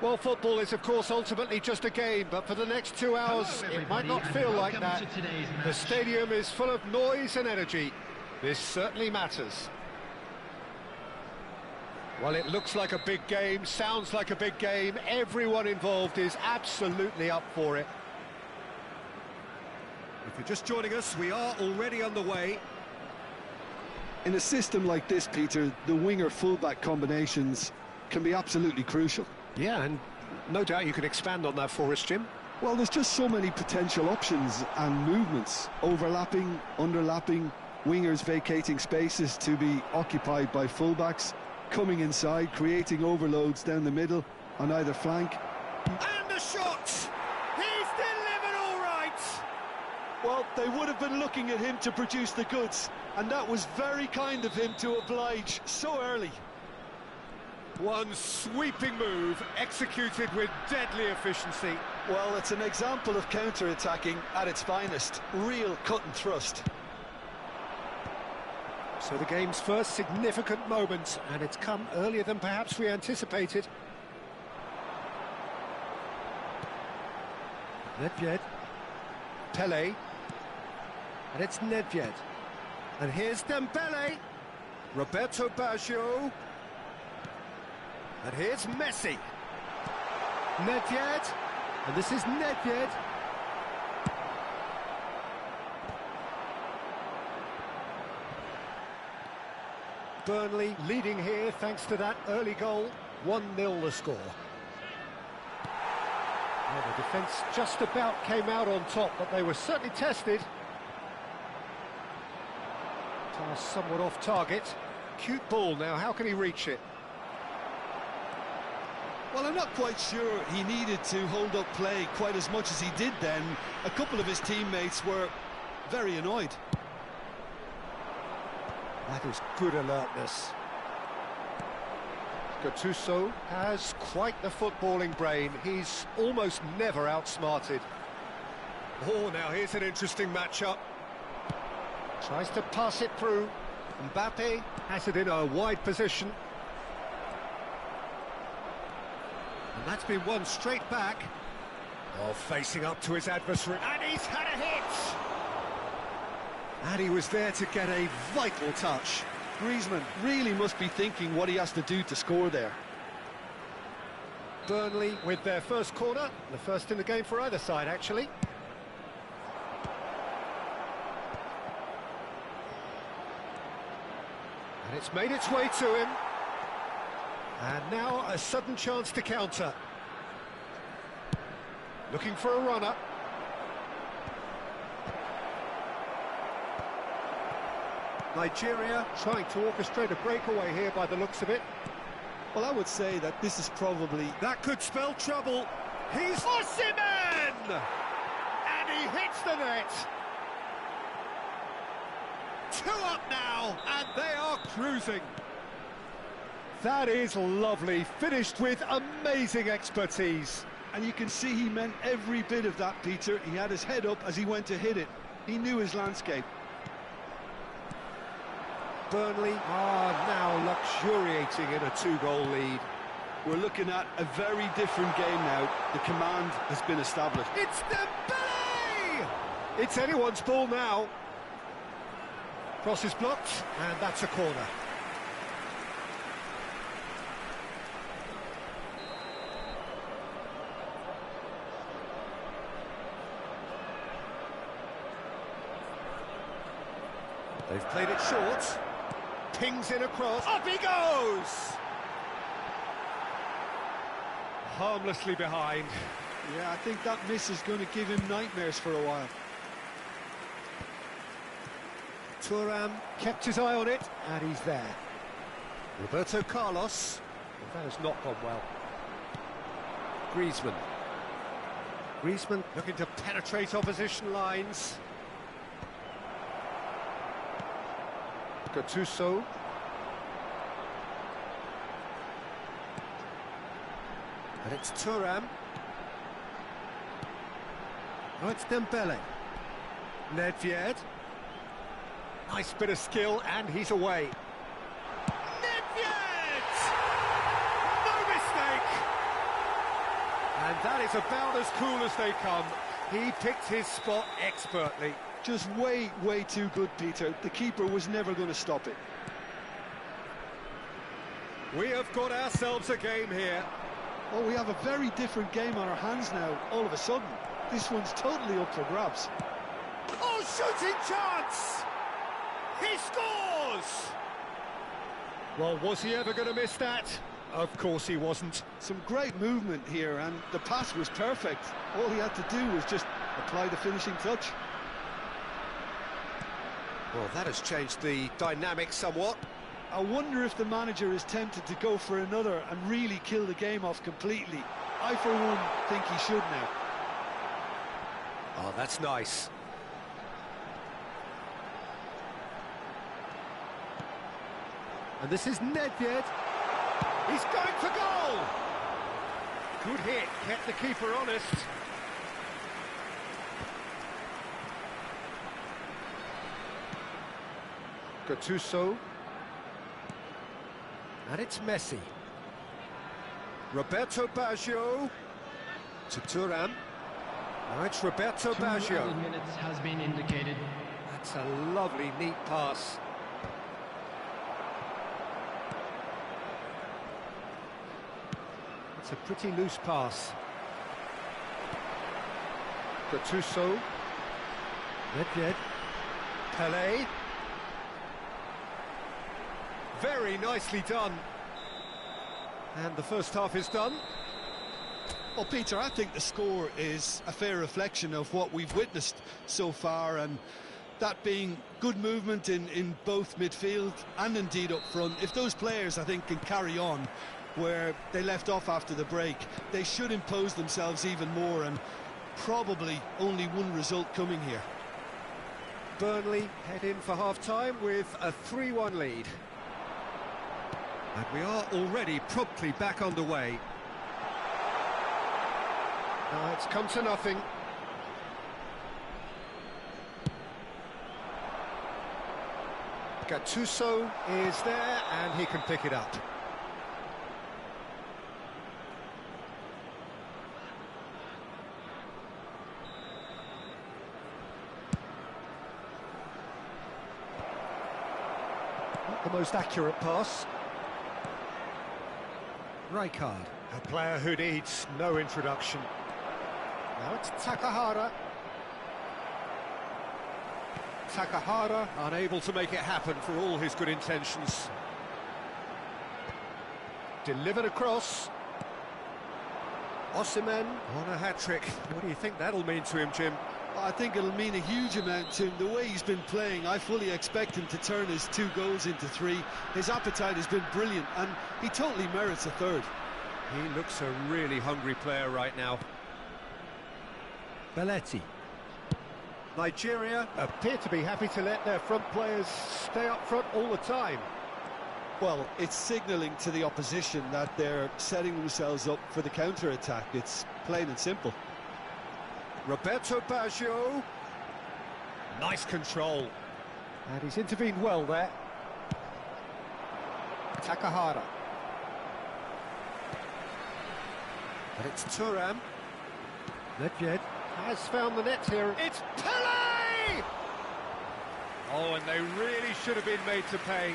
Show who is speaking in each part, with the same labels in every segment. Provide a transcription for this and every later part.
Speaker 1: Well, football is, of course, ultimately just a game, but for the next 2 hours, it might not feel like that. The stadium is full of noise and energy. This certainly matters. Well, it looks like a big game, sounds like a big game. Everyone involved is absolutely up for it. If you're just joining us, we are already underway.
Speaker 2: In a system like this, Peter, the winger-fullback combinations can be absolutely crucial.
Speaker 1: Yeah, and no doubt you can expand on that for us, Jim.
Speaker 2: Well, there's just so many potential options and movements. Overlapping, underlapping, wingers vacating spaces to be occupied by fullbacks, coming inside, creating overloads down the middle on either flank.
Speaker 1: And the shot! He's delivered all right!
Speaker 2: Well, they would have been looking at him to produce the goods, and that was very kind of him to oblige so early.
Speaker 1: One sweeping move, executed with deadly efficiency.
Speaker 2: Well, it's an example of counter-attacking at its finest. Real cut and thrust.
Speaker 1: So the game's first significant moment, and it's come earlier than perhaps we anticipated. Nedved. Pele. And it's Nedved. And here's Dembele. Roberto Baggio. And here's Messi. Nedved. And this is Nedved. Burnley leading here thanks to that early goal. 1-0 the score. Well, the defence just about came out on top, but they were certainly tested. Pass somewhat off target. Cute ball now, how can he reach it?
Speaker 2: Well, I'm not quite sure he needed to hold up play quite as much as he did then. A couple of his teammates were very annoyed.
Speaker 1: That is good alertness. Gattuso has quite the footballing brain. He's almost never outsmarted. Oh, now here's an interesting matchup. Tries to pass it through. Mbappe has it in a wide position. And that's been won straight back. Oh, facing up to his adversary. And he's had a hit! And he was there to get a vital touch.
Speaker 2: Griezmann really must be thinking what he has to do to score there.
Speaker 1: Burnley with their first corner, the first in the game for either side, actually. And it's made its way to him. And now a sudden chance to counter. Looking for a runner. Nigeria trying to orchestrate a breakaway here by the looks of it.
Speaker 2: Well, I would say that this is probably...
Speaker 1: That could spell trouble. He's Osimhen! And he hits the net. 2 up now, and they are cruising. That is lovely, finished with amazing expertise.
Speaker 2: And you can see he meant every bit of that, Peter. He had his head up as he went to hit it. He knew his landscape.
Speaker 1: Burnley are now luxuriating in a 2-goal lead.
Speaker 2: We're looking at a very different game now. The command has been established.
Speaker 1: It's Dembele! It's anyone's ball now. Cross is blocked, and that's a corner. They've played it short. Pings in across. Up he goes! Harmlessly behind.
Speaker 2: Yeah, I think that miss is going to give him nightmares for a while.
Speaker 1: Thuram kept his eye on it, and he's there. Roberto Carlos. Well, that has not gone well. Griezmann. Griezmann looking to penetrate opposition lines. Gattuso. And it's Thuram. Oh, it's Dembele. Nedved. Nice bit of skill, and he's away. Nedved! No mistake! And that is about as cool as they come. He picked his spot expertly.
Speaker 2: Just way too good, Peter. The keeper was never going to stop it.
Speaker 1: We have got ourselves a game here.
Speaker 2: Oh, we have a very different game on our hands now, all of a sudden. This one's totally up for grabs.
Speaker 1: Oh, shooting chance! He scores! Well, was he ever going to miss that? Of course he wasn't.
Speaker 2: Some great movement here, and the pass was perfect. All he had to do was just apply the finishing touch.
Speaker 1: Well, that has changed the dynamic somewhat.
Speaker 2: I wonder if the manager is tempted to go for another and really kill the game off completely. I, for one, think he should now.
Speaker 1: Oh, that's nice. And this is Nedved. He's going for goal! Good hit, kept the keeper honest. Gattuso. And it's Messi. Roberto Baggio to Thuram. Now it's Roberto Baggio.
Speaker 3: 2 minutes has been indicated.
Speaker 1: That's a lovely, neat pass. It's a pretty loose pass. Gattuso. Nedved. Pelé. Very nicely done. And the first half is done.
Speaker 2: Well, Peter, I think the score is a fair reflection of what we've witnessed so far, and that being good movement in both midfield and indeed up front. If those players, I think, can carry on where they left off after the break, they should impose themselves even more, and probably only one result coming here.
Speaker 1: Burnley head in for half-time with a 3-1 lead. And we are already promptly back underway. It's come to nothing. Gattuso is there, and he can pick it up. Not the most accurate pass. Rijkaard, a player who needs no introduction. Now it's Takahara. Takahara unable to make it happen for all his good intentions. Delivered across. Osimhen on a hat-trick. What do you think that'll mean to him, Jim?
Speaker 2: I think it'll mean a huge amount to him. The way he's been playing, I fully expect him to turn his 2 goals into 3. His appetite has been brilliant, and he totally merits a third.
Speaker 1: He looks a really hungry player right now. Belletti. Nigeria appear to be happy to let their front players stay up front all the time.
Speaker 2: Well, it's signalling to the opposition that they're setting themselves up for the counter-attack. It's plain and simple.
Speaker 1: Roberto Baggio. Nice control. And he's intervened well there. Takahara. And it's Thuram. Nedved has found the net here. It's Pelé! Oh, and they really should have been made to pay.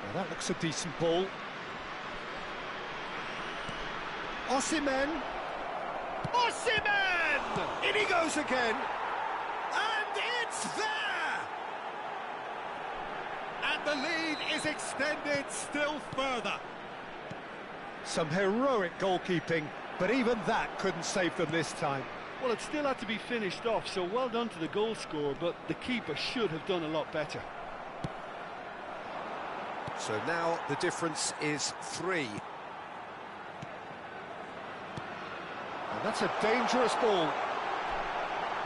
Speaker 1: Well, that looks a decent ball. Osimhen! Osimhen! In he goes again! And it's there! And the lead is extended still further. Some heroic goalkeeping, but even that couldn't save them this time.
Speaker 2: Well, it still had to be finished off, so well done to the goal scorer, but the keeper should have done a lot better.
Speaker 1: So now the difference is 3. And that's a dangerous ball.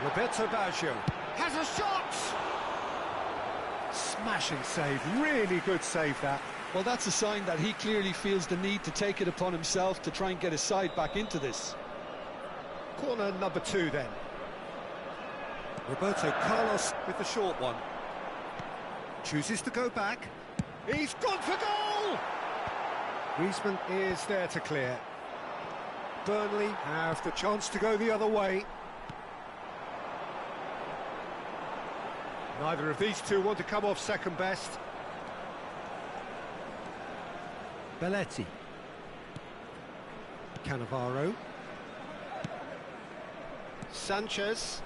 Speaker 1: Roberto Baggio has a shot! Smashing save, really good save that.
Speaker 2: Well, that's a sign that he clearly feels the need to take it upon himself to try and get his side back into this.
Speaker 1: Corner number 2 then. Roberto Carlos with the short one. Chooses to go back. He's gone for goal! Griezmann is there to clear. Burnley have the chance to go the other way. Neither of these two want to come off second best. Belletti. Cannavaro. Sanchez.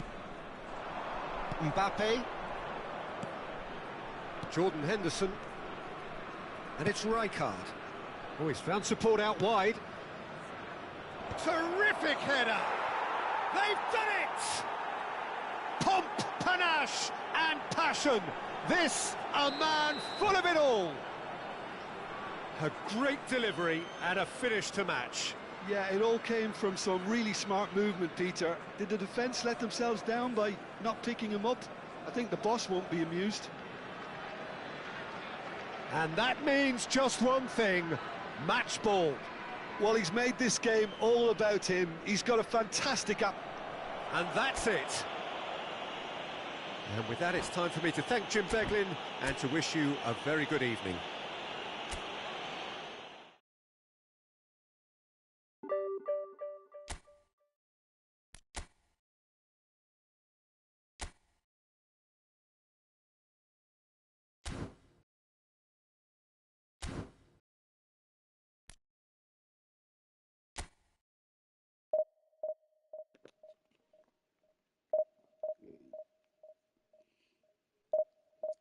Speaker 1: Mbappe. Jordan Henderson. And it's Rijkaard. Oh, he's found support out wide. Terrific header! They've done it! Pomp, panache and passion. This, a man full of it all. A great delivery and a finish to match.
Speaker 2: Yeah, it all came from some really smart movement, Peter. Did the defence let themselves down by not picking him up? I think the boss won't be amused.
Speaker 1: And that means just one thing, match ball.
Speaker 2: Well, he's made this game all about him. He's got a fantastic up.
Speaker 1: And that's it. And with that, it's time for me to thank Jim Beglin and to wish you a very good evening.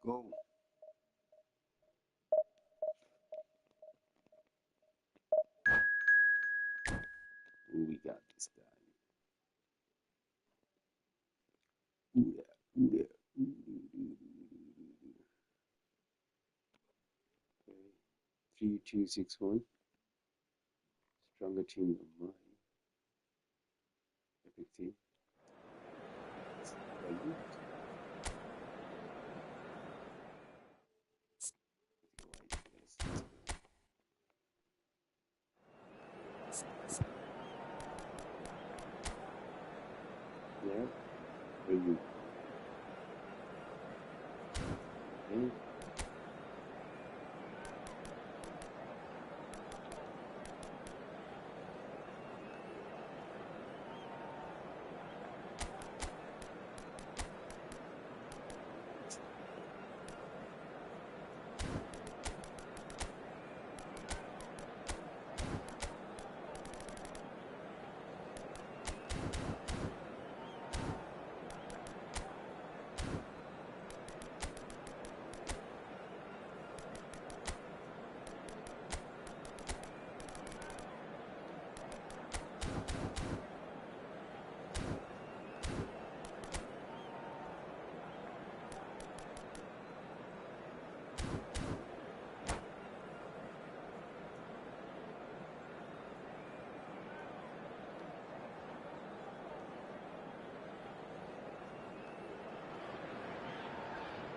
Speaker 4: Go. Ooh, we got this guy. Ooh, yeah. Ooh, yeah. Okay. 3-2-6-1. Stronger team than mine. Epic team. Yeah, where you? Okay.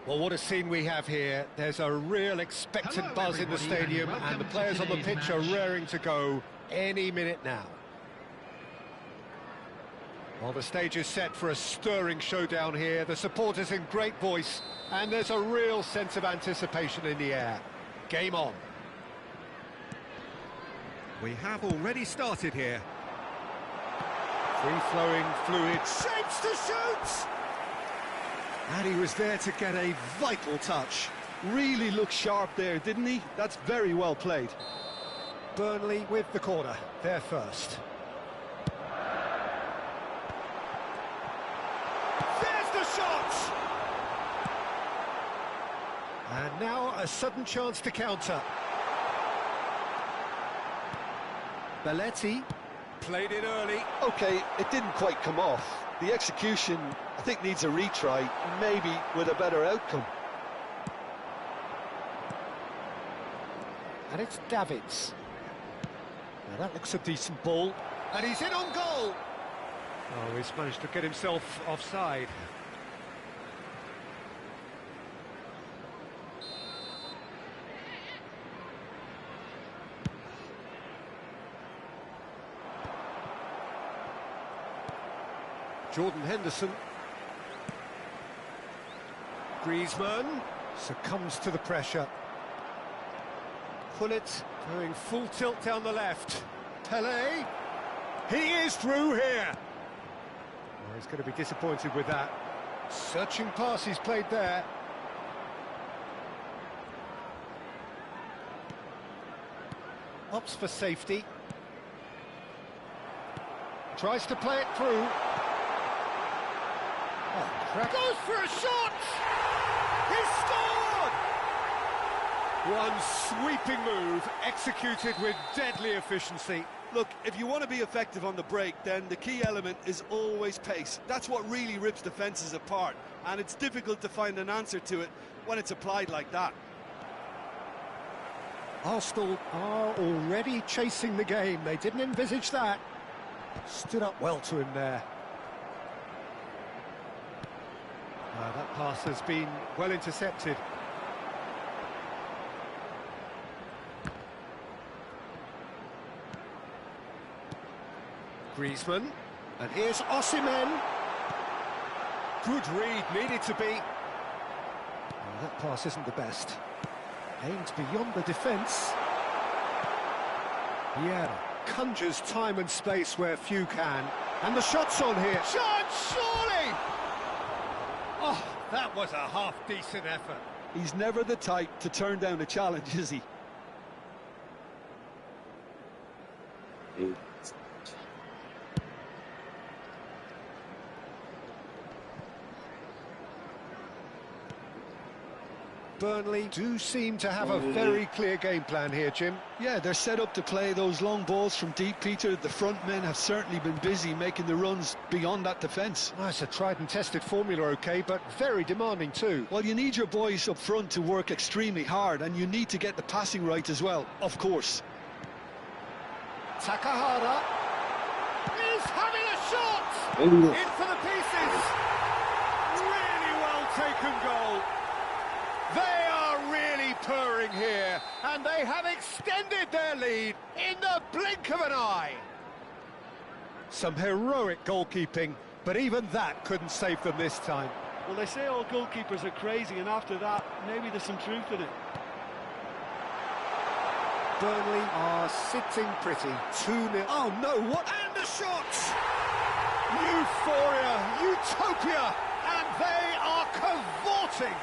Speaker 1: Well, what a scene we have here. There's a real expectant buzz in the stadium, and the players on the pitch are raring to go any minute now. Well, the stage is set for a stirring showdown here. The supporters in great voice, and there's a real sense of anticipation in the air. Game on. We have already started here. Free-flowing fluid, shapes to shoot! And he was there to get a vital touch.
Speaker 2: Really looked sharp there, didn't he? That's very well played.
Speaker 1: Burnley with the corner, they're first. There's the shot! And now a sudden chance to counter. Belletti played it early.
Speaker 2: OK, it didn't quite come off. The execution, I think, needs a retry, maybe with a better outcome.
Speaker 1: And it's Davids. Now that looks a decent ball. And he's in on goal! Oh, he's managed to get himself offside. Jordan Henderson. Griezmann succumbs to the pressure. Pullet going full tilt down the left. Pelé. He is through here. Oh, he's going to be disappointed with that. Searching pass he's played there. Opts for safety. Tries to play it through. Oh, crack. Goes for a shot! He scored! One sweeping move, executed with deadly efficiency.
Speaker 2: Look, if you want to be effective on the break, then the key element is always pace. That's what really rips defences apart, and it's difficult to find an answer to it when it's applied like that.
Speaker 1: Arsenal are already chasing the game. They didn't envisage that. Stood up well to him there. That pass has been well intercepted. Griezmann, and here's Osimhen. Good read, needed to be. Well, that pass isn't the best. Aimed beyond the defence. Yeah, conjures time and space where few can. And the shot's on here. Shot, surely! Oh, that was a half-decent effort.
Speaker 2: He's never the type to turn down a challenge, is he?
Speaker 4: Eight.
Speaker 1: Burnley do seem to have a very clear game plan here, Jim.
Speaker 2: Yeah, they're set up to play those long balls from deep, Peter. The front men have certainly been busy making the runs beyond that defence.
Speaker 1: Well, it's a tried and tested formula, OK, but very demanding too.
Speaker 2: Well, you need your boys up front to work extremely hard, and you need to get the passing right as well, of course.
Speaker 1: Takahara is having a shot!
Speaker 4: In
Speaker 1: In for the pieces! Really well taken goal. They are really purring here, and they have extended their lead in the blink of an eye. Some heroic goalkeeping, but even that couldn't save them this time.
Speaker 2: Well, they say all goalkeepers are crazy, and after that, maybe there's some truth in it.
Speaker 1: Burnley are sitting pretty. 2-0. Oh no, what? And the shots! Euphoria, utopia, and they are cavorting.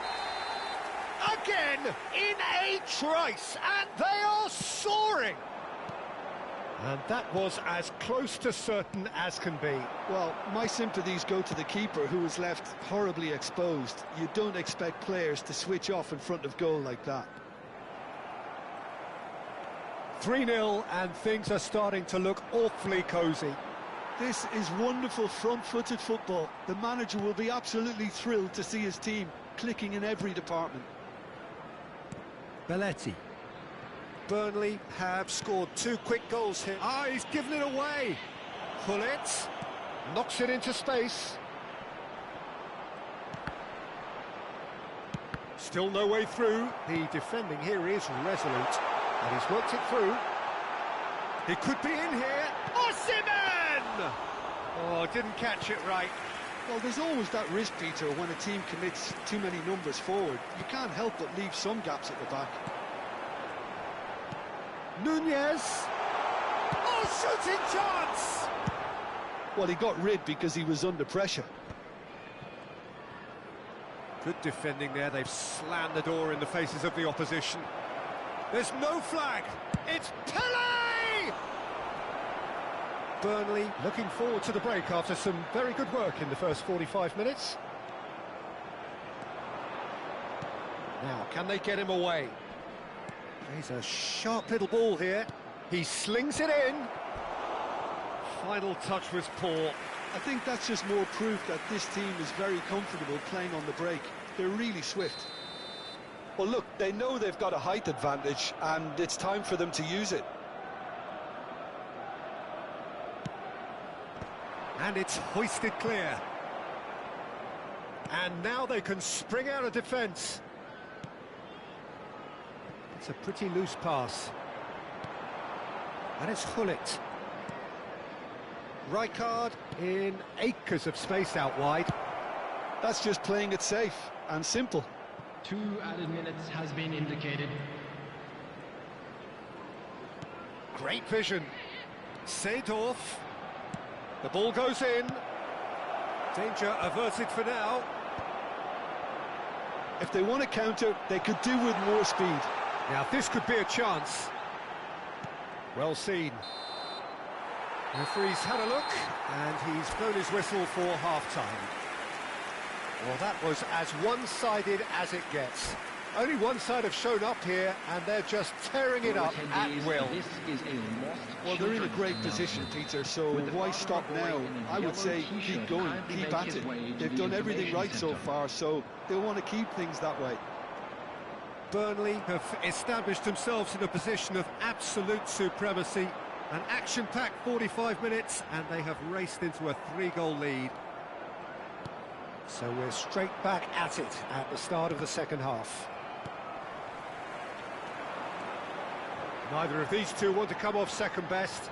Speaker 1: Again, in a trice, and they are soaring. And that was as close to certain as can be.
Speaker 2: Well, my sympathies go to the keeper, who was left horribly exposed. You don't expect players to switch off in front of goal like that.
Speaker 1: 3-0, and things are starting to look awfully cosy.
Speaker 2: This is wonderful front-footed football. The manager will be absolutely thrilled to see his team clicking in every department.
Speaker 1: Belletti. Burnley have scored 2 quick goals here. Ah, he's given it away. Pullet knocks it into space. Still no way through. The defending here is resolute, and he's worked it through. He could be in here. Osimhen! Oh, didn't catch it right.
Speaker 2: Well, there's always that risk, Peter, when a team commits too many numbers forward. You can't help but leave some gaps at the back.
Speaker 1: Nunez. Oh, shooting chance!
Speaker 2: Well, he got rid because he was under pressure.
Speaker 1: Good defending there. They've slammed the door in the faces of the opposition. There's no flag. It's Pelé! Burnley looking forward to the break after some very good work in the first 45 minutes. Now, can they get him away? He's a sharp little ball here. He slings it in. Final touch was poor.
Speaker 2: I think that's just more proof that this team is very comfortable playing on the break. They're really swift. Well, look, they know they've got a height advantage, and it's time for them to use it.
Speaker 1: And it's hoisted clear. And now they can spring out of defence. It's a pretty loose pass. And it's Hullet. Rijkaard in acres of space out wide.
Speaker 2: That's just playing it safe and simple.
Speaker 3: 2 added minutes has been indicated.
Speaker 1: Great vision. Seedorf. The ball goes in. Danger averted for now.
Speaker 2: If they want to counter, they could do with more speed.
Speaker 1: Now this could be a chance. Well seen. Referee's had a look, and he's blown his whistle for half-time. Well, that was as one-sided as it gets. Only one side have shown up here, and they're just tearing it up at will.
Speaker 4: This is a must.
Speaker 2: Well, they're in a great position, Peter, so why stop now? I would say keep going, keep at it. They've done everything right so far, so they'll want to keep things that way.
Speaker 1: Burnley have established themselves in a position of absolute supremacy. An action-packed 45 minutes, and they have raced into a 3-goal lead. So we're straight back at it at the start of the second half. Neither of these two want to come off second best.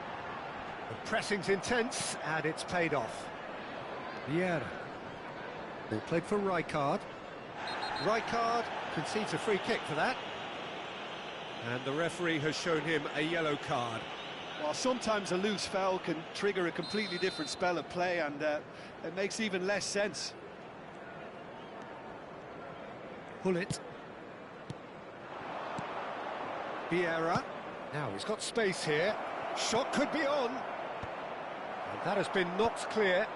Speaker 1: The pressing's intense, and it's paid off. Vieira. Ball played for Rijkaard. Rijkaard concedes a free kick for that. And the referee has shown him a yellow card.
Speaker 2: Well, sometimes a loose foul can trigger a completely different spell of play, and it makes even less sense.
Speaker 1: Pull it. Vieira. Now he's got space here. Shot could be on. And that has been knocked clear.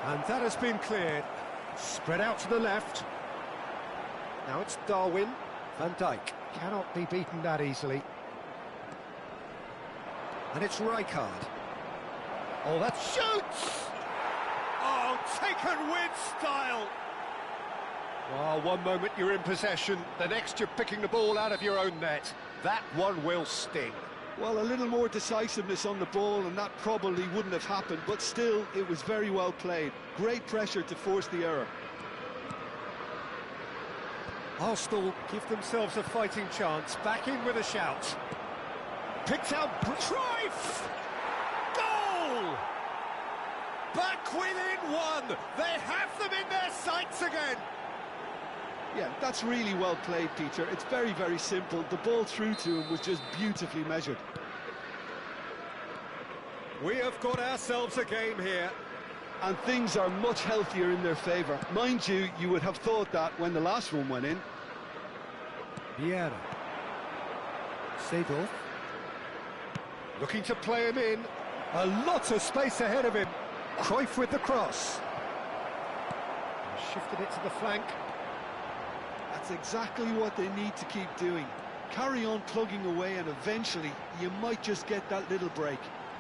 Speaker 1: And that has been cleared. Spread out to the left. Now it's Darwin. Van Dijk cannot be beaten that easily. And it's Rijkaard. Oh, that shoots! Oh, taken with style! Well, one moment you're in possession, the next you're picking the ball out of your own net. That one will sting.
Speaker 2: Well, a little more decisiveness on the ball, and that probably wouldn't have happened, but still, it was very well played. Great pressure to force the error.
Speaker 1: Arsenal give themselves a fighting chance. Back in with a shout. Picked out Cruyff! Goal! Back within one! They have them in their sights again!
Speaker 2: Yeah, that's really well played, Peter. It's very, very simple. The ball through to him was just beautifully measured.
Speaker 1: We have got ourselves a game here.
Speaker 2: And things are much healthier in their favour. Mind you, you would have thought that when the last one went in.
Speaker 1: Vieira. Seedorf. Looking to play him in. A lot of space ahead of him. Cruyff with the cross. Shifted it to the flank.
Speaker 2: That's exactly what they need to keep doing. Carry on plugging away, and eventually you might just get that little break.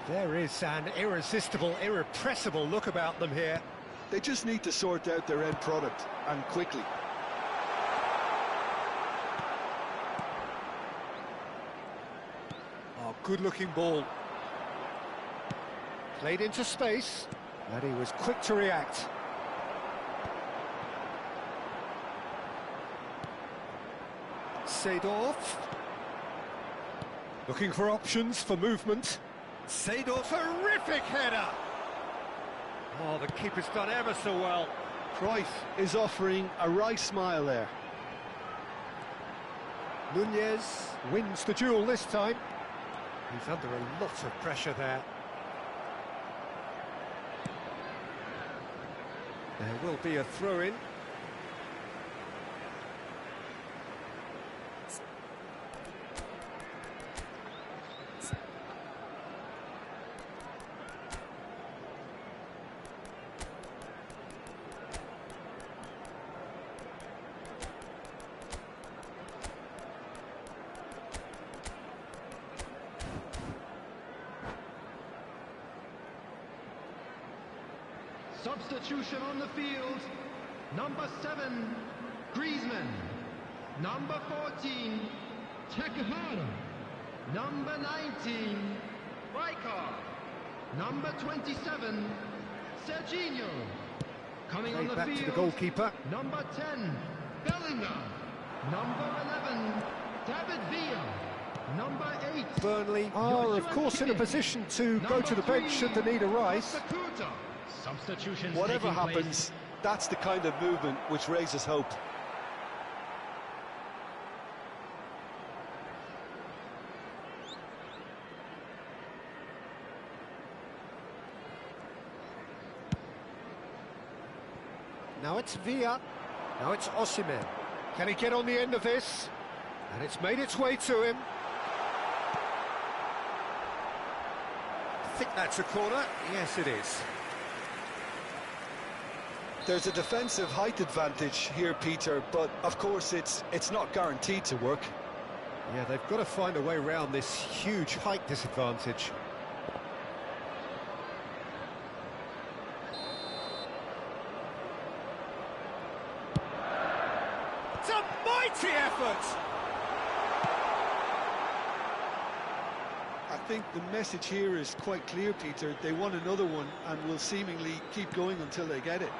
Speaker 1: There is an irresistible, irrepressible look about them here.
Speaker 2: They just need to sort out their end product, and quickly.
Speaker 1: Oh, good-looking ball. Played into space, and he was quick to react. Seedorf. Looking for options for movement. Seedorf, terrific header! Oh, the keeper's done ever so well.
Speaker 2: Cruyff is offering a wry smile there.
Speaker 1: Nunez wins the duel this time. He's under a lot of pressure there. There will be a throw-in.
Speaker 3: Substitution on the field. Number 7, Griezmann. Number 14, Takahata. Number 19, Rijkaard. Number 27, Serginho. Coming on the
Speaker 1: back
Speaker 3: field,
Speaker 1: to the goalkeeper.
Speaker 3: number 10, Bellingham. Number 11, David Villa. Number 8.
Speaker 1: Burnley are, of course, in a position to go to the bench should the need arise.
Speaker 3: Substitutions.
Speaker 2: Whatever happens, that's the kind of movement which raises hope.
Speaker 1: Now it's Villa. Now it's Osimhen. Can he get on the end of this? And it's made its way to him. I think that's a corner. Yes, it is.
Speaker 2: There's a defensive height advantage here, Peter, but of course it's not guaranteed to work.
Speaker 1: Yeah, they've got to find a way around this huge height disadvantage. It's a mighty effort!
Speaker 2: I think the message here is quite clear, Peter. They want another one and will seemingly keep going until they get it.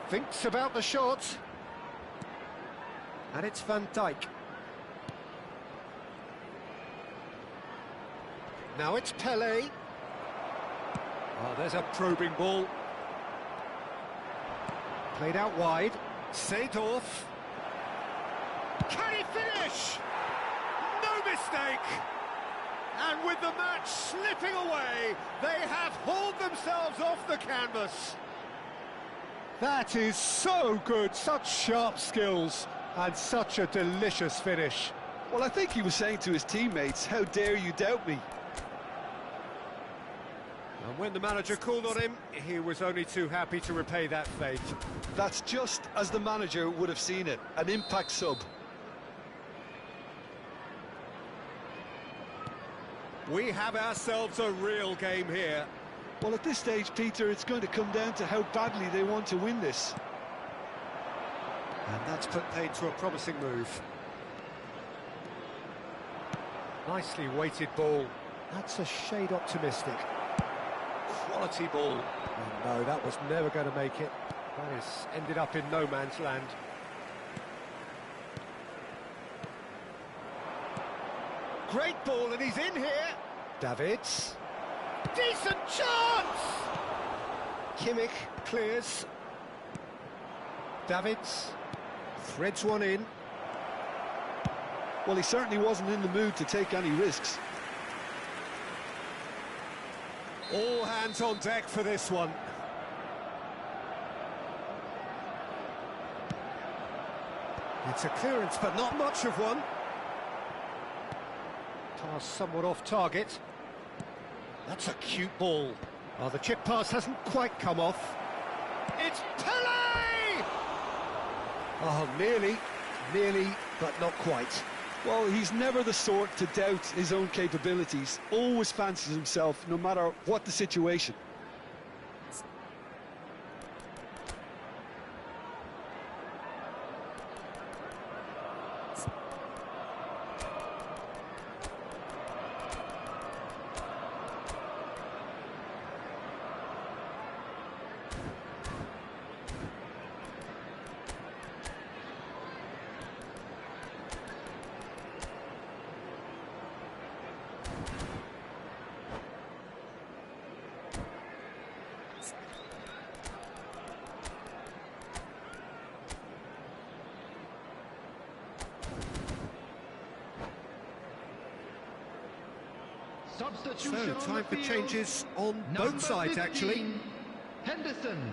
Speaker 1: Thinks about the shot. And it's Van Dijk. Now it's Pelé. Oh, there's a probing ball. Played out wide. Seedorf. Can he finish? No mistake! And with the match slipping away, they have hauled themselves off the canvas. That is so good, such sharp skills, and such a delicious finish.
Speaker 2: Well, I think he was saying to his teammates, how dare you doubt me?
Speaker 1: And when the manager called on him, he was only too happy to repay that faith.
Speaker 2: That's just as the manager would have seen it, an impact sub.
Speaker 1: We have ourselves a real game here.
Speaker 2: Well, at this stage, Peter, it's going to come down to how badly they want to win this.
Speaker 1: And that's put paid to a promising move. Nicely weighted ball. That's a shade optimistic. Quality ball. Oh, no, that was never going to make it. That has ended up in no man's land. Great ball, and he's in here. Davids. Decent chance! Kimmich clears. Davids threads one in.
Speaker 2: Well, he certainly wasn't in the mood to take any risks.
Speaker 1: All hands on deck for this one. It's a clearance, but not much of one. Pass somewhat off target. That's a cute ball. Oh, the chip pass hasn't quite come off. It's Pelé! Oh, nearly, but not quite.
Speaker 2: Well, he's never the sort to doubt his own capabilities. Always fancies himself, no matter what the situation.
Speaker 3: Substitution
Speaker 1: So, time for
Speaker 3: field.
Speaker 1: changes on
Speaker 3: Number
Speaker 1: both sides,
Speaker 3: 15,
Speaker 1: actually.
Speaker 3: Henderson.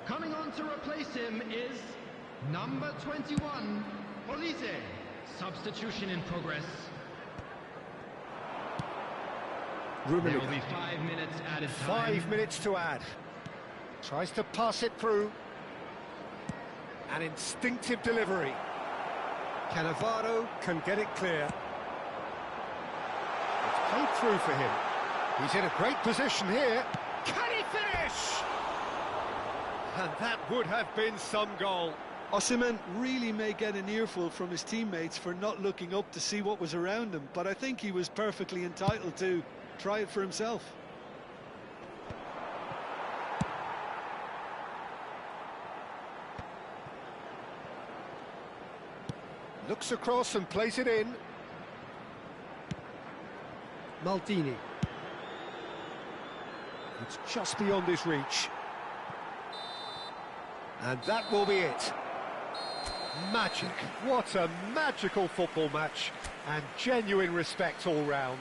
Speaker 3: Coming on to replace him is number 21, Olise. Substitution in progress. There will be 5 minutes added time.
Speaker 1: 5 minutes to add. Tries to pass it through. An instinctive delivery. Cannavaro can get it clear. It's played through for him. He's in a great position here. Can he finish? And that would have been some goal.
Speaker 2: Osimhen really may get an earful from his teammates for not looking up to see what was around him, but I think he was perfectly entitled to try it for himself.
Speaker 1: Looks across and plays it in. Maldini. It's just beyond his reach. And that will be it. Magic. What a magical football match. And genuine respect all round.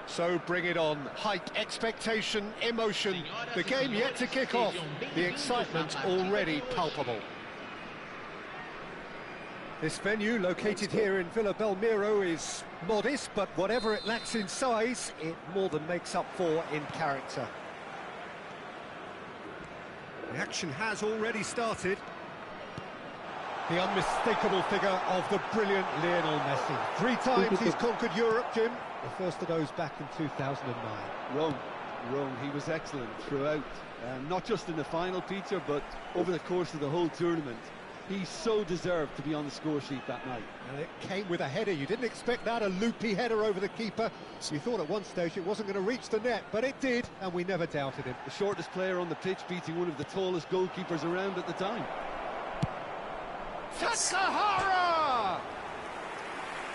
Speaker 1: So bring it on. Hype, expectation, emotion. The game yet to kick off. The excitement already palpable. This venue, located here in Villa Belmiro, is modest, but whatever it lacks in size, it more than makes up for in character. The action has already started. The unmistakable figure of the brilliant Lionel Messi. 3 times he's conquered Europe, Jim. The first of those back in 2009.
Speaker 2: Rome, he was excellent throughout. Not just in the final, Peter, but over the course of the whole tournament. He so deserved to be on the score sheet that night.
Speaker 1: And it came with a header. You didn't expect that, a loopy header over the keeper. You thought at one stage it wasn't going to reach the net, but it did, and we never doubted him.
Speaker 2: The shortest player on the pitch beating one of the tallest goalkeepers around at the time.
Speaker 1: Takahara!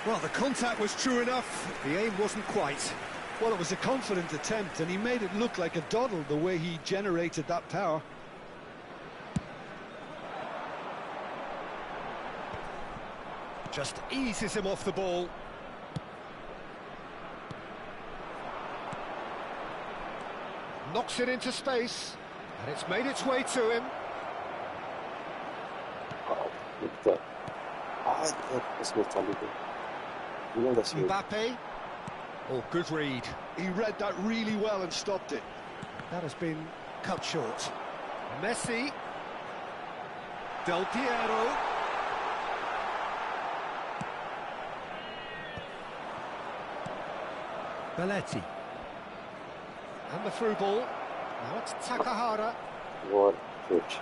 Speaker 1: Well, the contact was true enough, the aim wasn't quite.
Speaker 2: Well, it was a confident attempt, and he made it look like a doddle the way he generated that power.
Speaker 1: Just eases him off the ball. Knocks it into space, and it's made its way to him. Mbappe. Oh, good read.
Speaker 2: He read that really well and stopped it.
Speaker 1: That has been cut short. Messi. Del Piero. Belletti. And the through ball. Now it's Takahara.
Speaker 4: What pitch.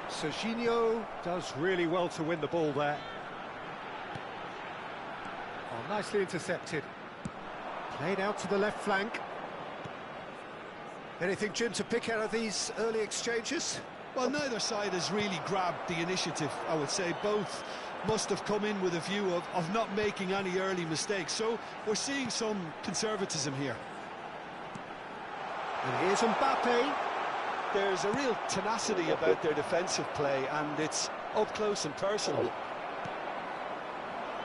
Speaker 1: Serginho does really well to win the ball there. Oh, nicely intercepted. Played out to the left flank. Anything, Jim, to pick out of these early exchanges?
Speaker 2: Well, neither side has really grabbed the initiative, I would say. Both must have come in with a view of not making any early mistakes. So we're seeing some conservatism here.
Speaker 1: And here's Mbappe.
Speaker 2: There's a real tenacity about their defensive play, and it's up close and personal.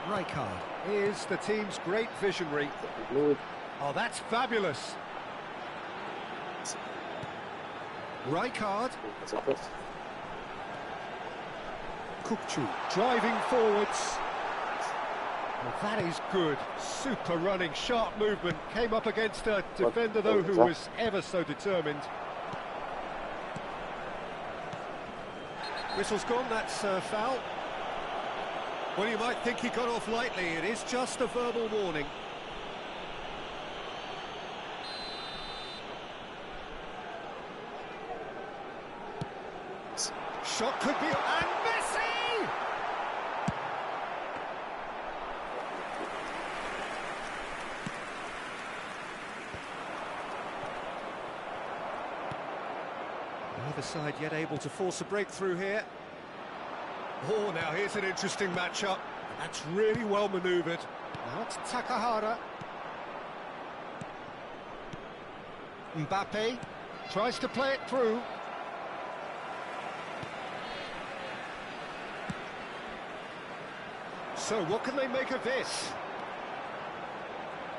Speaker 1: Rijkaard. is the team's great visionary. Oh, that's fabulous. Rijkaard. Kukçu driving forwards. Well, that is good. Super running, sharp movement. Came up against a defender, though, who was ever so determined. Whistle's gone, that's foul. Well, you might think he got off lightly. It is just a verbal warning. Shot could be... And Messi! Neither side yet able to force a breakthrough here. Oh, now here's an interesting matchup. That's really well manoeuvred. Now it's Takahara. Mbappe tries to play it through. So what can they make of this?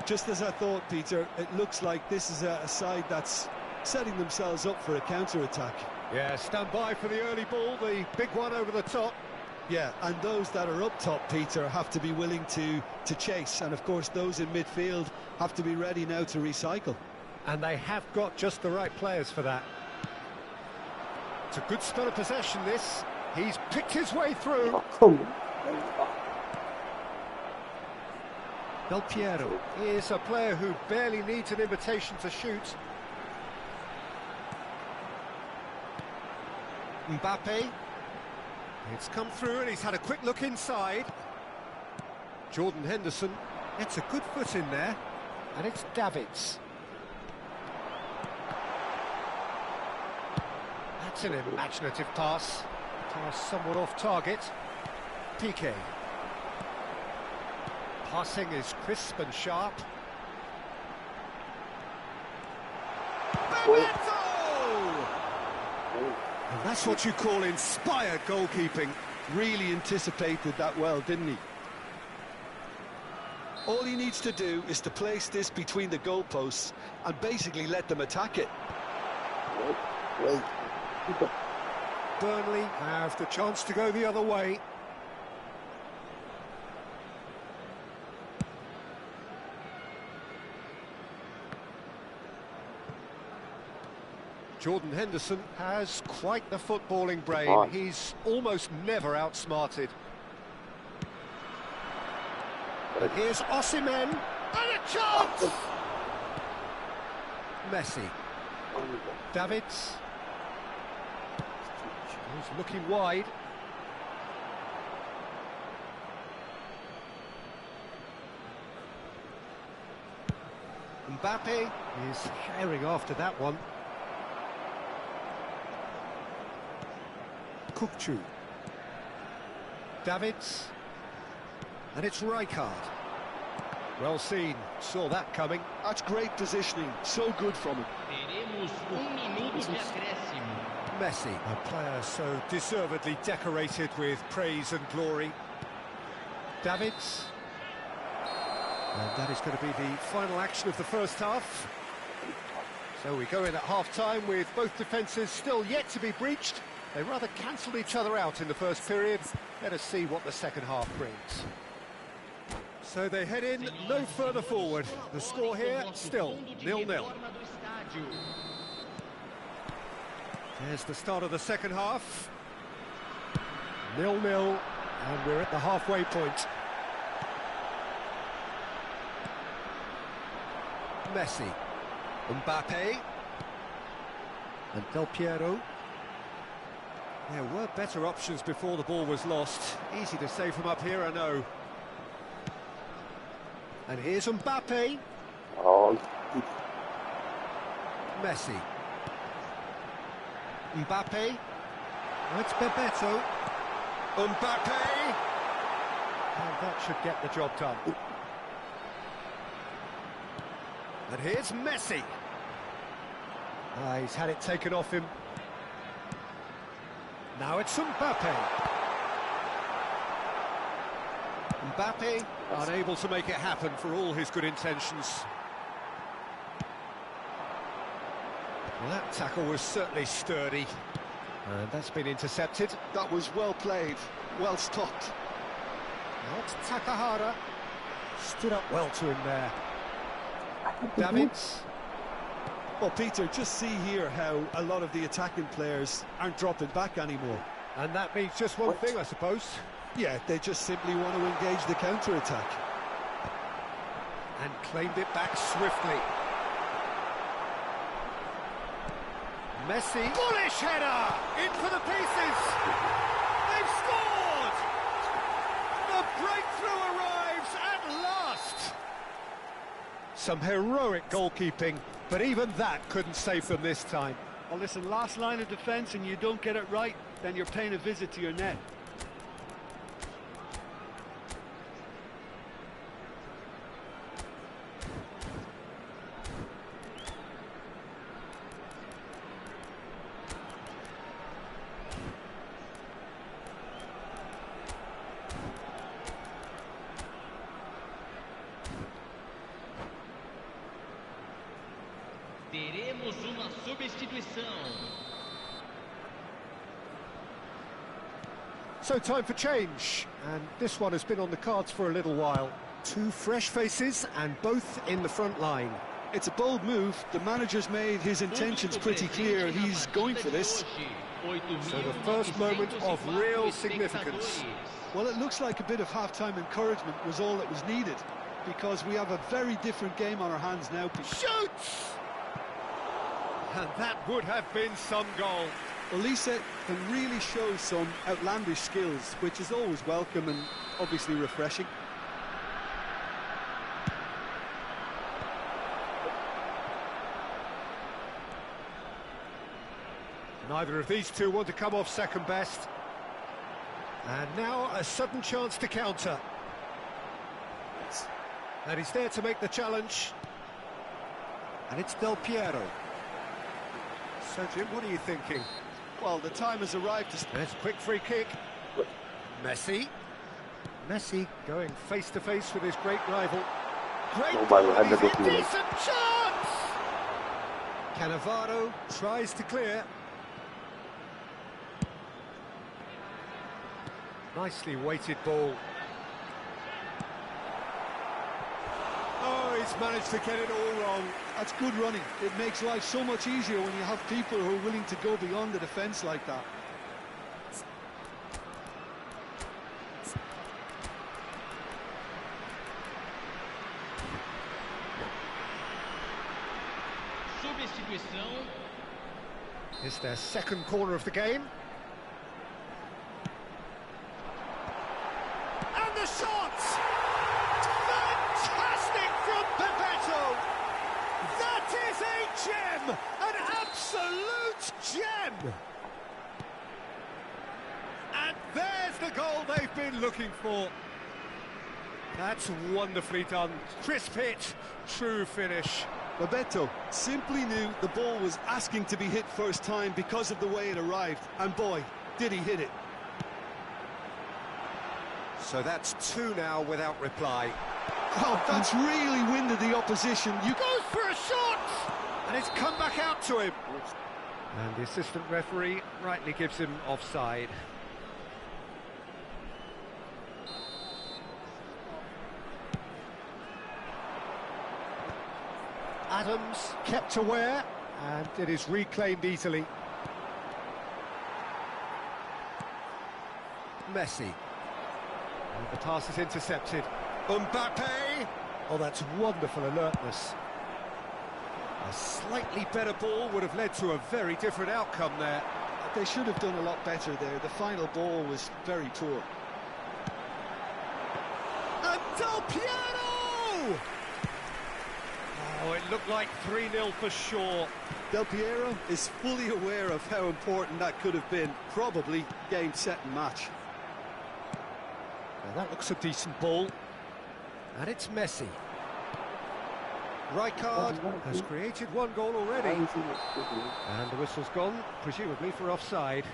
Speaker 2: Just as I thought, Peter, it looks like this is a side that's setting themselves up for a counter-attack.
Speaker 1: Yeah, stand by for the early ball, the big one over the top.
Speaker 2: Yeah, and those that are up top, Peter, have to be willing to chase. And, of course, those in midfield have to be ready now to recycle.
Speaker 1: And they have got just the right players for that. It's a good spell of possession, this. He's picked his way through. Del Piero is a player who barely needs an invitation to shoot. Mbappe. It's come through and he's had a quick look inside. Jordan Henderson gets a good foot in there. And it's Davids. That's an imaginative pass. Pass somewhat off target. Piqué. Passing is crisp and sharp. Bebeto! And that's what you call inspired goalkeeping.
Speaker 2: Really anticipated that well, didn't he? All he needs to do is to place this between the goalposts and basically let them attack it.
Speaker 1: Burnley have the chance to go the other way. Jordan Henderson has quite the footballing brain. He's almost never outsmarted. And here's Osimhen, and a chance! Messi. Davids. He's looking wide. Mbappe is herring after that one. Kukçu. Davids. And it's Rijkaard. Well seen, saw that coming.
Speaker 2: That's great positioning, so good from him.
Speaker 1: Messi, a player so deservedly decorated with praise and glory. Davids. And that is going to be the final action of the first half. So we go in at half-time with both defences still yet to be breached. They rather cancelled each other out in the first period. Let us see what the second half brings. So they head in no further forward. The score here, still 0-0. There's the start of the second half. 0-0, and we're at the halfway point. Messi. Mbappe. And Del Piero. There were better options before the ball was lost. Easy to say from up here, I know. And here's Mbappe. Messi. Mbappe. It's Bebeto. Mbappe. And that should get the job done. And here's Messi. He's had it taken off him. Now it's Mbappe. Mbappe unable to make it happen for all his good intentions. Well, that tackle was certainly sturdy. And that's been intercepted.
Speaker 2: That was well played, well stopped.
Speaker 1: Not Takahara. Stood up well to him there. Davids.
Speaker 2: Well, Peter, just see here how a lot of the attacking players aren't dropping back anymore.
Speaker 1: And that means just one thing, I suppose.
Speaker 2: Yeah, they just simply want to engage the counter-attack.
Speaker 1: And claimed it back swiftly. Messi. Bullish header! In for the pieces! They've scored! The breakthrough arrives at last! Some heroic goalkeeping, but even that couldn't save them this time.
Speaker 2: Well, listen, last line of defence and you don't get it right, then you're paying a visit to your net.
Speaker 3: Teremos uma substituição.
Speaker 1: So time for change, and this one has been on the cards for a little while. Two fresh faces and both in the front line.
Speaker 2: It's a bold move. The manager's made his intentions pretty clear. He's going for this.
Speaker 1: So the first moment of real significance.
Speaker 2: Well, it looks like a bit of half-time encouragement was all that was needed, because we have a very different game on our hands now.
Speaker 1: Shoots! And that would have been some goal.
Speaker 2: Elisa can really show some outlandish skills, which is always welcome and obviously refreshing.
Speaker 1: Neither of these two want to come off second best. And now a sudden chance to counter. And he's there to make the challenge. And it's Del Piero. So, Jim, what are you thinking?
Speaker 2: Well, the time has arrived to...
Speaker 1: There's a quick free kick. Messi. Messi going face-to-face with his great rival. Great goal, he's in, decent chance! Cannavaro tries to clear. Nicely weighted ball. Oh, he's managed to get it all wrong.
Speaker 2: That's good running. It makes life so much easier when you have people who are willing to go beyond the defence like that.
Speaker 3: Substituição.
Speaker 1: It's their second corner of the game. And the shot! Fantastic from Bebeto! That is a gem! An absolute gem! And there's the goal they've been looking for. That's wonderfully done. Crisp hit, true finish.
Speaker 2: Bebeto simply knew the ball was asking to be hit first time because of the way it arrived. And boy, did he hit it.
Speaker 1: So that's two now without reply.
Speaker 2: Oh, that's really winded the opposition. You
Speaker 1: Goes for a shot! And it's come back out to him. And the assistant referee rightly gives him offside. Adams kept aware, and it is reclaimed easily. Messi. And the pass is intercepted. Mbappe! Oh, that's wonderful alertness. A slightly better ball would have led to a very different outcome there.
Speaker 2: They should have done a lot better there. The final ball was very poor.
Speaker 1: And Del Piero! Oh, it looked like 3-0 for sure.
Speaker 2: Del Piero is fully aware of how important that could have been. Probably game, set and match.
Speaker 1: Now that looks a decent ball. And it's Messi. Rijkaard has created one goal already. And the whistle's gone, presumably for offside.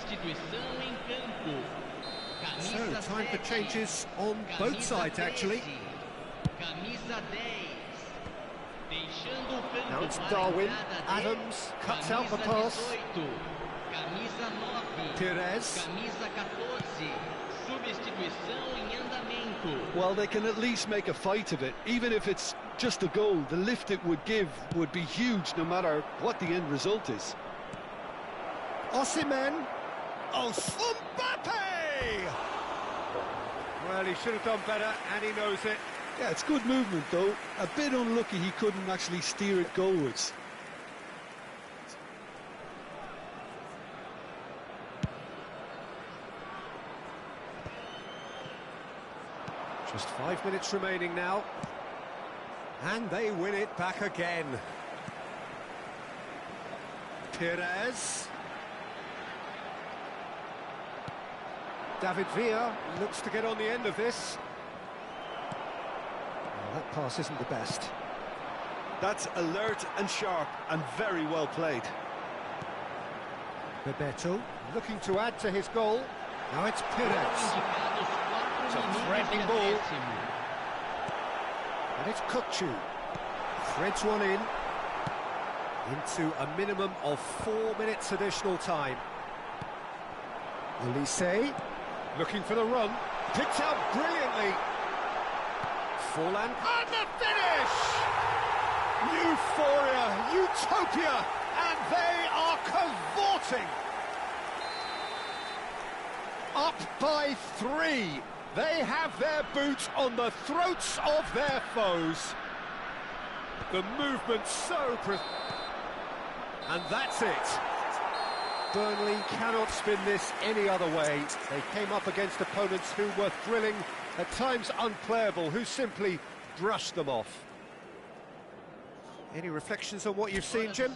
Speaker 3: Substituição em campo.
Speaker 1: So, time for changes on both sides, actually.
Speaker 3: Camisa 10. Deixando o campo.
Speaker 1: Now it's
Speaker 3: para a
Speaker 1: Darwin.
Speaker 3: entrada de
Speaker 1: Adams cuts out the
Speaker 3: camisa
Speaker 1: pass.
Speaker 3: 18. Camisa 9.
Speaker 1: Pires.
Speaker 3: Camisa 14. Substituição em andamento.
Speaker 2: Well, they can at least make a fight of it, even if it's just a goal. The lift it would give would be huge, no matter what the end result is.
Speaker 1: Osimhen. Oh, Mbappe! Well, he should have done better, and he knows it.
Speaker 2: Yeah, it's good movement, though. A bit unlucky he couldn't actually steer it goalwards.
Speaker 1: Just 5 minutes remaining now. And they win it back again. Pires. David Villa looks to get on the end of this. Oh, that pass isn't the best.
Speaker 2: That's alert and sharp and very well played.
Speaker 1: Bebeto looking to add to his goal. Now it's Pires. It's a threatening ball. And it's Kukçu. Threads one in. Into a minimum of 4 minutes additional time. Elise looking for the run. Picked out brilliantly. Forlan. And the finish! Euphoria, utopia, and they are cavorting. Up by 3. They have their boot on the throats of their foes. The movement so and that's it. Burnley cannot spin this any other way. They came up against opponents who were thrilling, at times unplayable, who simply brushed them off. Any reflections on what you've seen, Jim?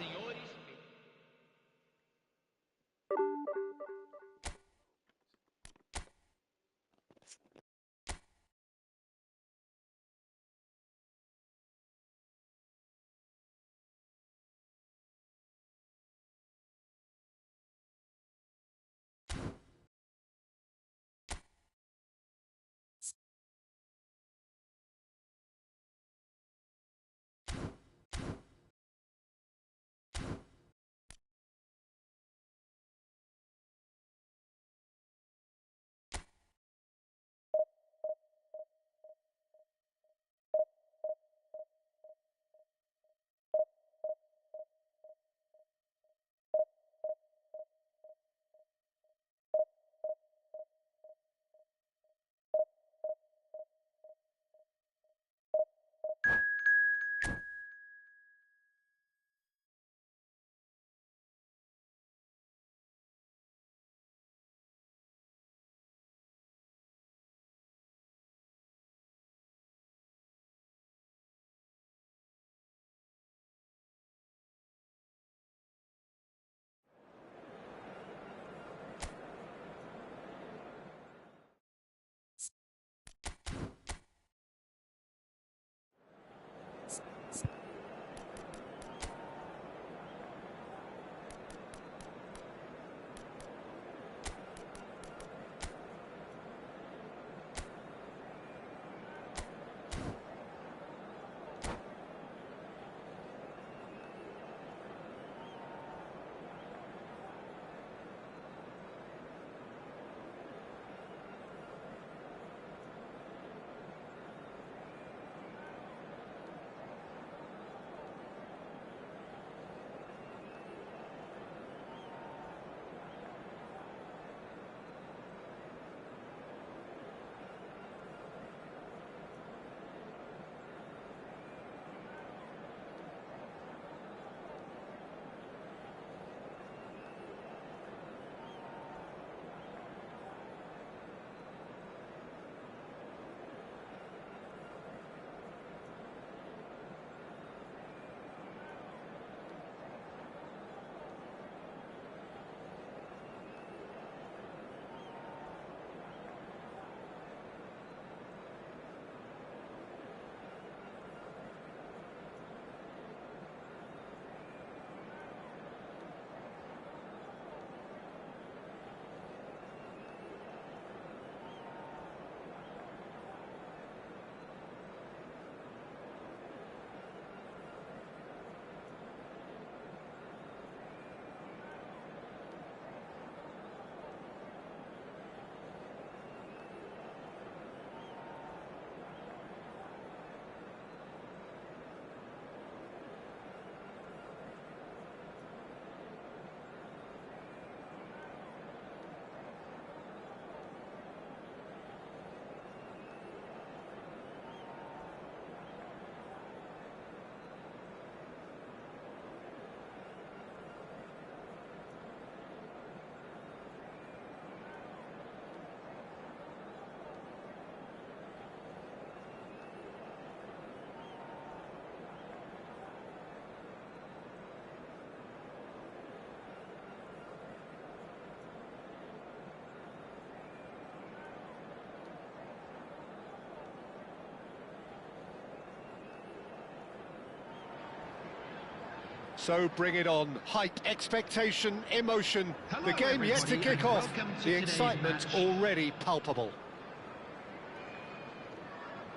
Speaker 1: So bring it on. Hype, expectation, emotion. The game yet to kick off. The excitement already palpable.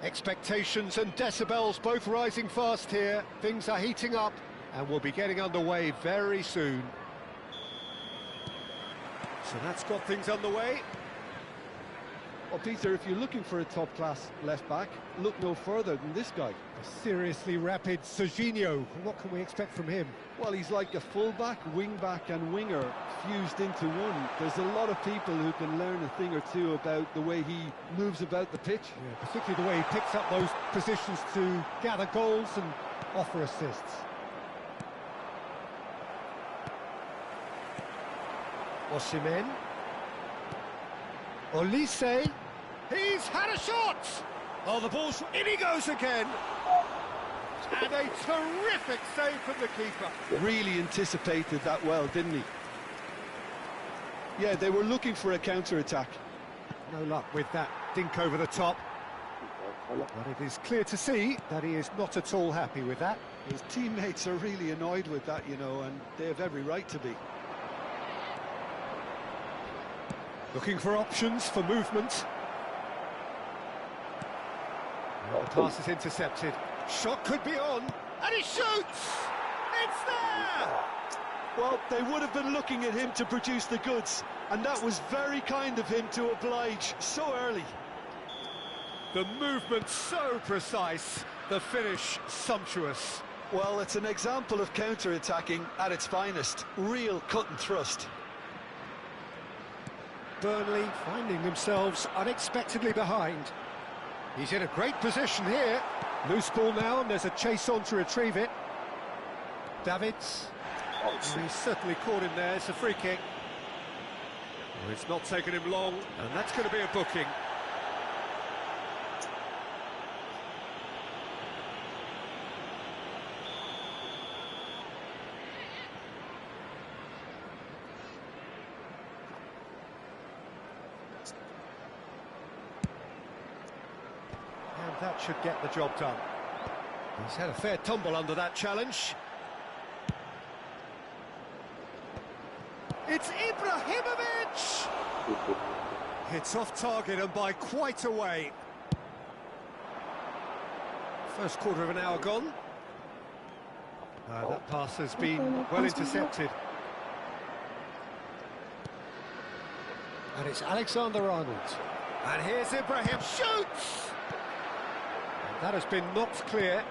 Speaker 1: Expectations and decibels both rising fast here. Things are heating up and we'll be getting underway very soon. So that's got things underway.
Speaker 2: Well, Peter, if you're looking for a top-class left-back, look no further than this guy.
Speaker 1: A seriously rapid Serginho. What can we expect from him?
Speaker 2: Well, he's like a full-back, wing-back and winger fused into one. There's a lot of people who can learn a thing or two about the way he moves about the pitch.
Speaker 1: Yeah, particularly the way he picks up those positions to gather goals and offer assists. Osimhen. Olise. He's had a shot! Oh, the ball's... in he goes again! And a terrific save from the keeper.
Speaker 2: Really anticipated that well, didn't he? Yeah, they were looking for a counter-attack.
Speaker 1: No luck with that dink over the top. But it is clear to see that he is not at all happy with that.
Speaker 2: His teammates are really annoyed with that, you know, and they have every right to be.
Speaker 1: Looking for options for movement. The pass is intercepted. Shot could be on, and he shoots! It's there!
Speaker 2: Well, they would have been looking at him to produce the goods, and that was very kind of him to oblige so early.
Speaker 1: The movement so precise, the finish sumptuous.
Speaker 2: Well, it's an example of counter-attacking at its finest. Real cut and thrust.
Speaker 1: Burnley finding themselves unexpectedly behind. He's in a great position here. Loose ball now, and there's a chase on to retrieve it. Davids. Oh, he's certainly caught him there. It's a free kick. Well, it's not taken him long, and that's going to be a booking. That should get the job done. He's had a fair tumble under that challenge. It's Ibrahimovic! It's off target and by quite a way. First quarter of an hour gone. That pass has been well intercepted. And it's Alexander-Arnold. And here's Ibrahim, shoots! That has been knocked clear,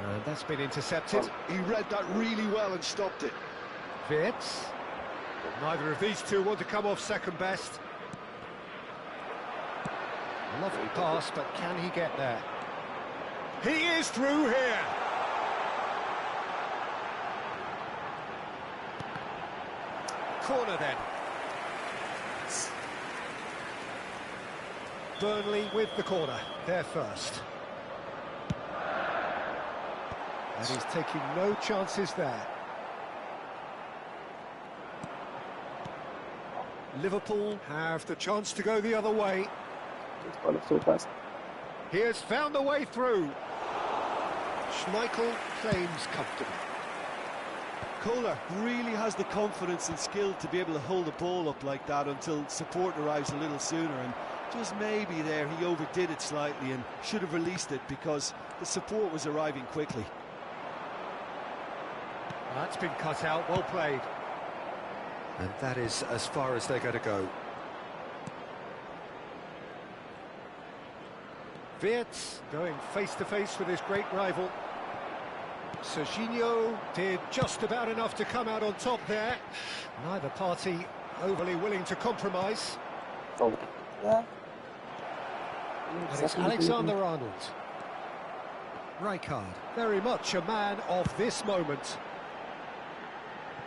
Speaker 1: and that's been intercepted.
Speaker 2: He read that really well and stopped it.
Speaker 1: Wirtz. Neither of these two want to come off second best. Lovely pass, but can he get there? He is through here. Corner then. Burnley with the corner, they're first. And he's taking no chances there. Liverpool have the chance to go the other way. He has found a way through. Schmeichel claims comfortably.
Speaker 2: Kohler really has the confidence and skill to be able to hold the ball up like that until support arrives a little sooner, and just maybe there he overdid it slightly and should have released it because the support was arriving quickly.
Speaker 1: That's been cut out, well played. And that is as far as they're going to go. Wirtz going face-to-face with his great rival. Serginho did just about enough to come out on top there. Neither party overly willing to compromise.
Speaker 5: Oh, yeah.
Speaker 1: And it's Alexander-Arnold. Rijkaard, very much a man of this moment.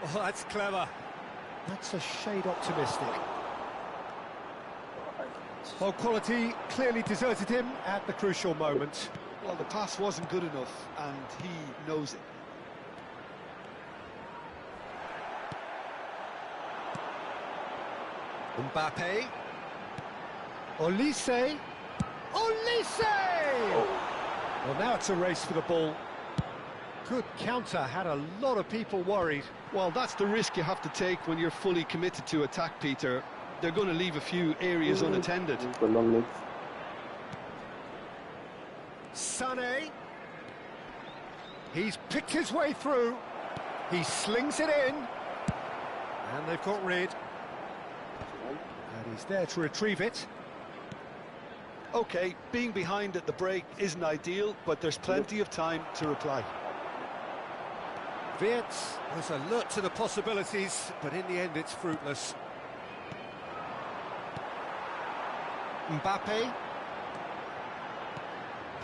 Speaker 1: Oh, that's clever. That's a shade optimistic. Well, quality clearly deserted him at the crucial moment.
Speaker 2: Well, the pass wasn't good enough, and he knows it.
Speaker 1: Mbappe. Olise. Olise! Oh. Well, now it's a race for the ball. good counter, had a lot of people worried.
Speaker 2: Well, that's the risk you have to take when you're fully committed to attack, Peter. They're going to leave a few areas unattended.
Speaker 5: For long legs.
Speaker 1: Sané. He's picked his way through. He slings it in. And they've got rid. And he's there to retrieve it.
Speaker 2: OK, being behind at the break isn't ideal, but there's plenty of time to reply.
Speaker 1: Wirtz was alert to the possibilities, but in the end it's fruitless. Mbappe.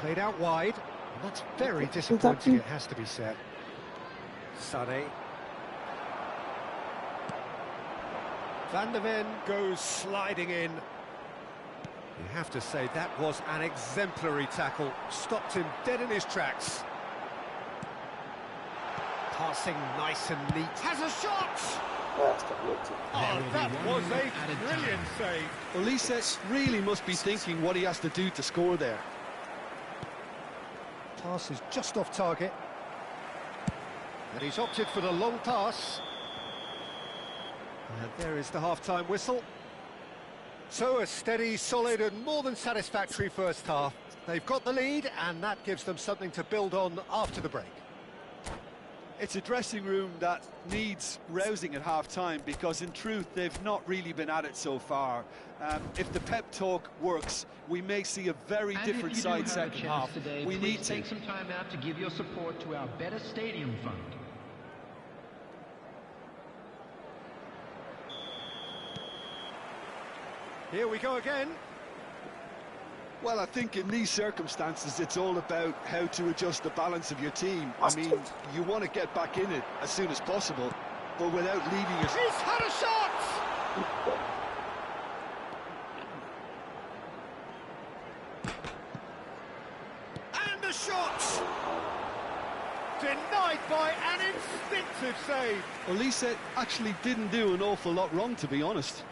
Speaker 1: Played out wide. And that's very disappointing, it has to be said. Sané. Van der Ven goes sliding in. You have to say that was an exemplary tackle. Stopped him dead in his tracks. Passing nice and neat. Has a shot! Oh, that was a brilliant save.
Speaker 2: Olise really must be thinking what he has to do to score there.
Speaker 1: Pass is just off target. And he's opted for the long pass. And there is the half-time whistle. So a steady, solid and more than satisfactory first half. They've got the lead and that gives them something to build on after the break.
Speaker 2: It's a dressing room that needs rousing at half-time because in truth they've not really been at it so far. If the pep talk works, we may see a very different side second half.
Speaker 3: Today,
Speaker 2: we need to
Speaker 3: take some time out to give your support to our Better Stadium Fund.
Speaker 1: Here we go again.
Speaker 2: Well, I think in these circumstances it's all about how to adjust the balance of your team. I mean, you want to get back in it as soon as possible, but without leaving your...
Speaker 1: He's had a shot! And a shot! Denied by an instinctive save.
Speaker 2: Olise actually didn't do an awful lot wrong, to be honest.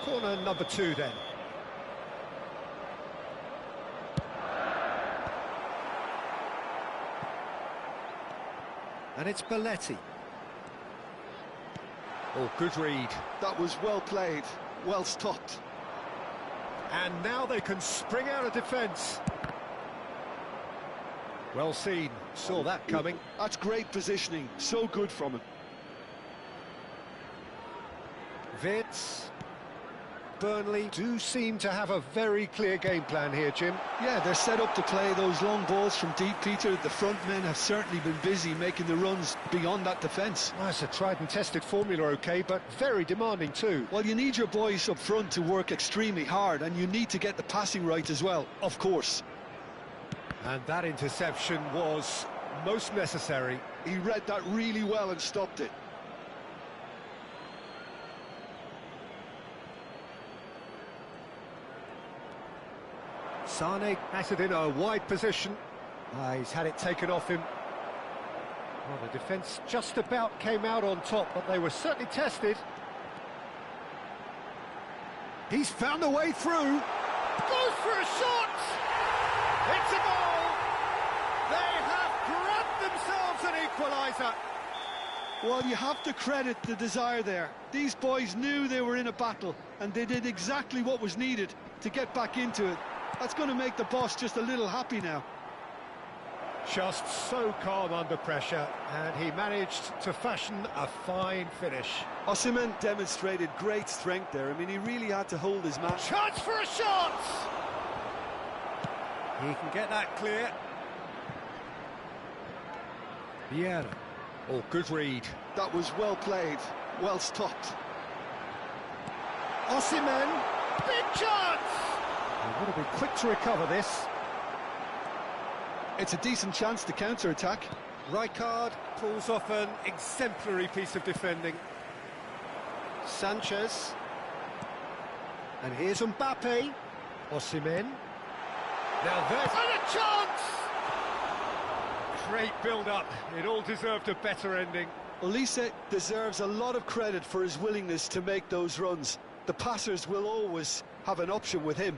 Speaker 1: Corner number 2 then. And it's Belletti. Oh, good read.
Speaker 2: That was well played, well stopped.
Speaker 1: And now they can spring out of defence. Well seen, saw that coming.
Speaker 2: That's great positioning, so good from him.
Speaker 1: Wirtz. Burnley do seem to have a very clear game plan here, Jim.
Speaker 2: Yeah, they're set up to play those long balls from deep, Peter. The front men have certainly been busy making the runs beyond that defence.
Speaker 1: Well, it's a tried and tested formula, OK, but very demanding too.
Speaker 2: Well, you need your boys up front to work extremely hard, and you need to get the passing right as well, of course.
Speaker 1: And that interception was most necessary.
Speaker 2: He read that really well and stopped it.
Speaker 1: Sané has it in a wide position. He's had it taken off him. Well, the defence just about came out on top, but they were certainly tested. He's found a way through. Goes for a shot! It's a goal! They have grabbed themselves an equaliser.
Speaker 2: Well, you have to credit the desire there. These boys knew they were in a battle, and they did exactly what was needed to get back into it. That's going to make the boss just a little happy now.
Speaker 1: Just so calm under pressure, and he managed to fashion a fine finish.
Speaker 2: Osimhen demonstrated great strength there. I mean, he really had to hold his man.
Speaker 1: Chance for a shot! He can get that clear. Vieira. Oh, good read.
Speaker 2: That was well played, well stopped.
Speaker 1: Osimhen, big chance! They would have been quick to recover this.
Speaker 2: It's a decent chance to counter-attack.
Speaker 1: Rijkaard pulls off an exemplary piece of defending. Sanchez. And here's Mbappe. Osimhen. Now there's a chance! Great build-up. It all deserved a better ending.
Speaker 2: Olise deserves a lot of credit for his willingness to make those runs. the passers will always have an option with him.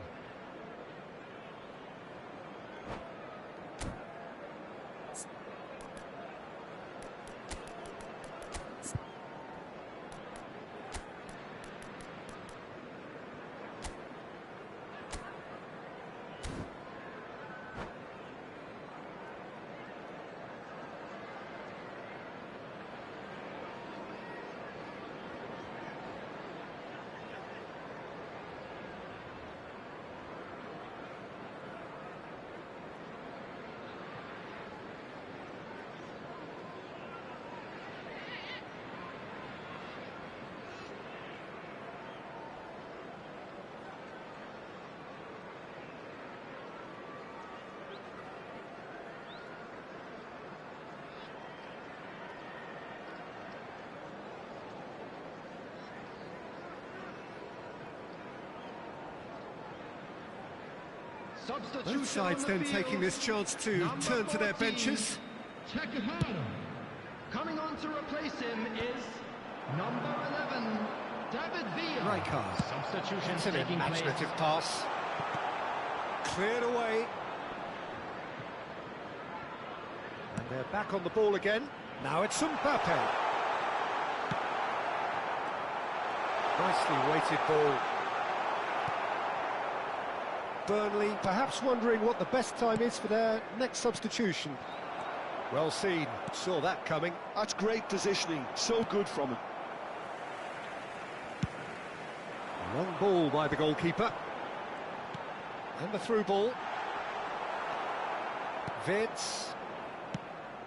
Speaker 1: Both sides then taking this chance to turn to their benches.
Speaker 3: Coming on to replace him is number 11, David Villa.
Speaker 1: Right card.
Speaker 3: Substitution
Speaker 1: It's an
Speaker 3: taking place.
Speaker 1: imaginative pass. Cleared away. And they're back on the ball again. Now it's Mbappe. Nicely weighted ball. Burnley perhaps wondering what the best time is for their next substitution. Well seen, saw that coming.
Speaker 2: That's great positioning, so good from him.
Speaker 1: Long ball by the goalkeeper. And the through ball. Vids.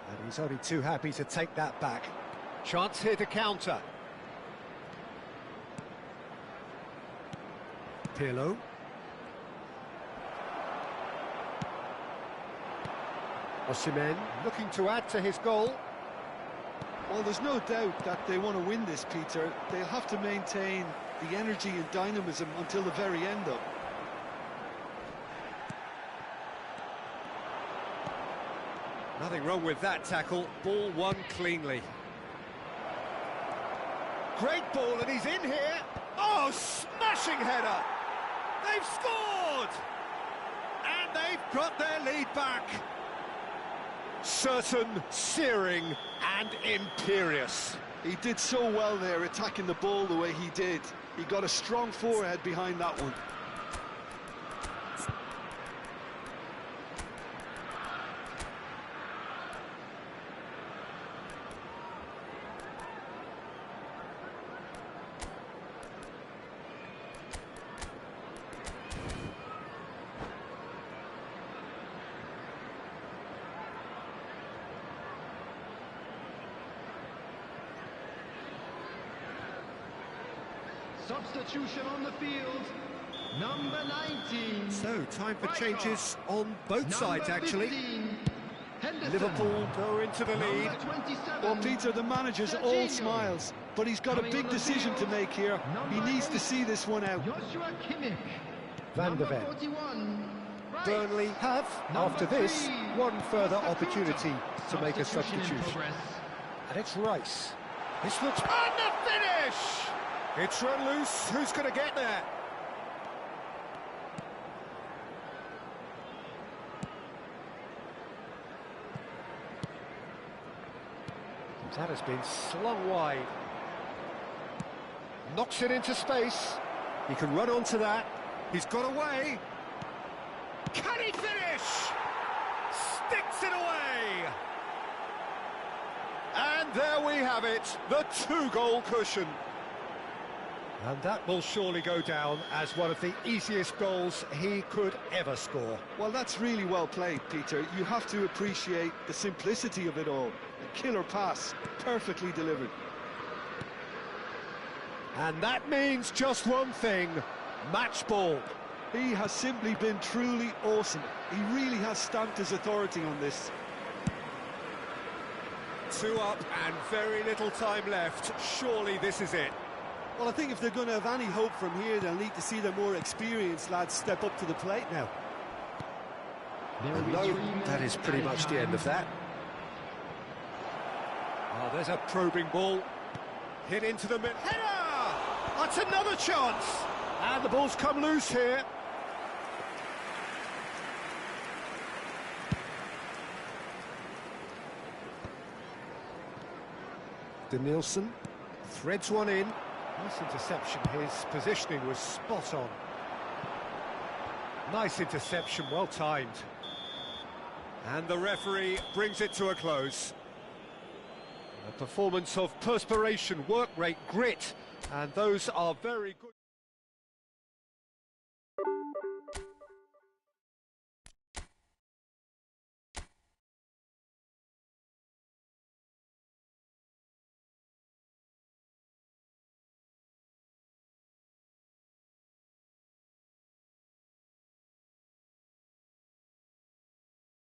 Speaker 1: And he's only too happy to take that back. Chance here to counter. Pirlo. Osimhen looking to add to his goal.
Speaker 2: Well, there's no doubt that they want to win this, Peter. They'll have to maintain the energy and dynamism until the very end, though.
Speaker 1: Nothing wrong with that tackle. Ball won cleanly. Great ball, and he's in here. Oh, smashing header! They've scored! And they've got their lead back. Certain, searing and imperious.
Speaker 2: He did so well there, attacking the ball the way he did. He got a strong forehead behind that one.
Speaker 3: Substitution on the field, number 19.
Speaker 1: So, time for changes on both sides, actually.
Speaker 3: 15,
Speaker 1: Liverpool go into the lead.
Speaker 3: Number 27,
Speaker 2: Well, Peter, the manager's all smiles, but he's got a big decision to make here. He needs to see this one out.
Speaker 3: Joshua Kimmich.
Speaker 1: Van der
Speaker 3: Number
Speaker 1: Ven.
Speaker 3: 41, Rice.
Speaker 1: Burnley have, after this, one further opportunity to make a
Speaker 3: In
Speaker 1: substitution.
Speaker 3: progress.
Speaker 1: And it's Rice. This looks... And the finish! It's run loose. Who's going to get there? That has been slung wide. Knocks it into space. He can run onto that. He's got away. Can he finish? Sticks it away. And there we have it, the two-goal cushion. And that will surely go down as one of the easiest goals he could ever score.
Speaker 2: Well, that's really well played, Peter. You have to appreciate the simplicity of it all. A killer pass, perfectly delivered.
Speaker 1: And that means just one thing, match ball.
Speaker 2: He has simply been truly awesome. He really has stamped his authority on this.
Speaker 1: 2 up and very little time left. Surely this is it.
Speaker 6: Well, I think if they're going to have any hope from here, they'll need to see their more experienced lads step up to the plate now.
Speaker 1: No, that is pretty much the end of that. Oh, there's a probing ball. Hit into the mid. Header! I'd It's another chance! And the ball's come loose here. Nielsen threads one in. Nice interception. His positioning was spot on. Nice interception, well timed. And the referee brings it to a close. A performance of perspiration, work rate, grit, and those are very good.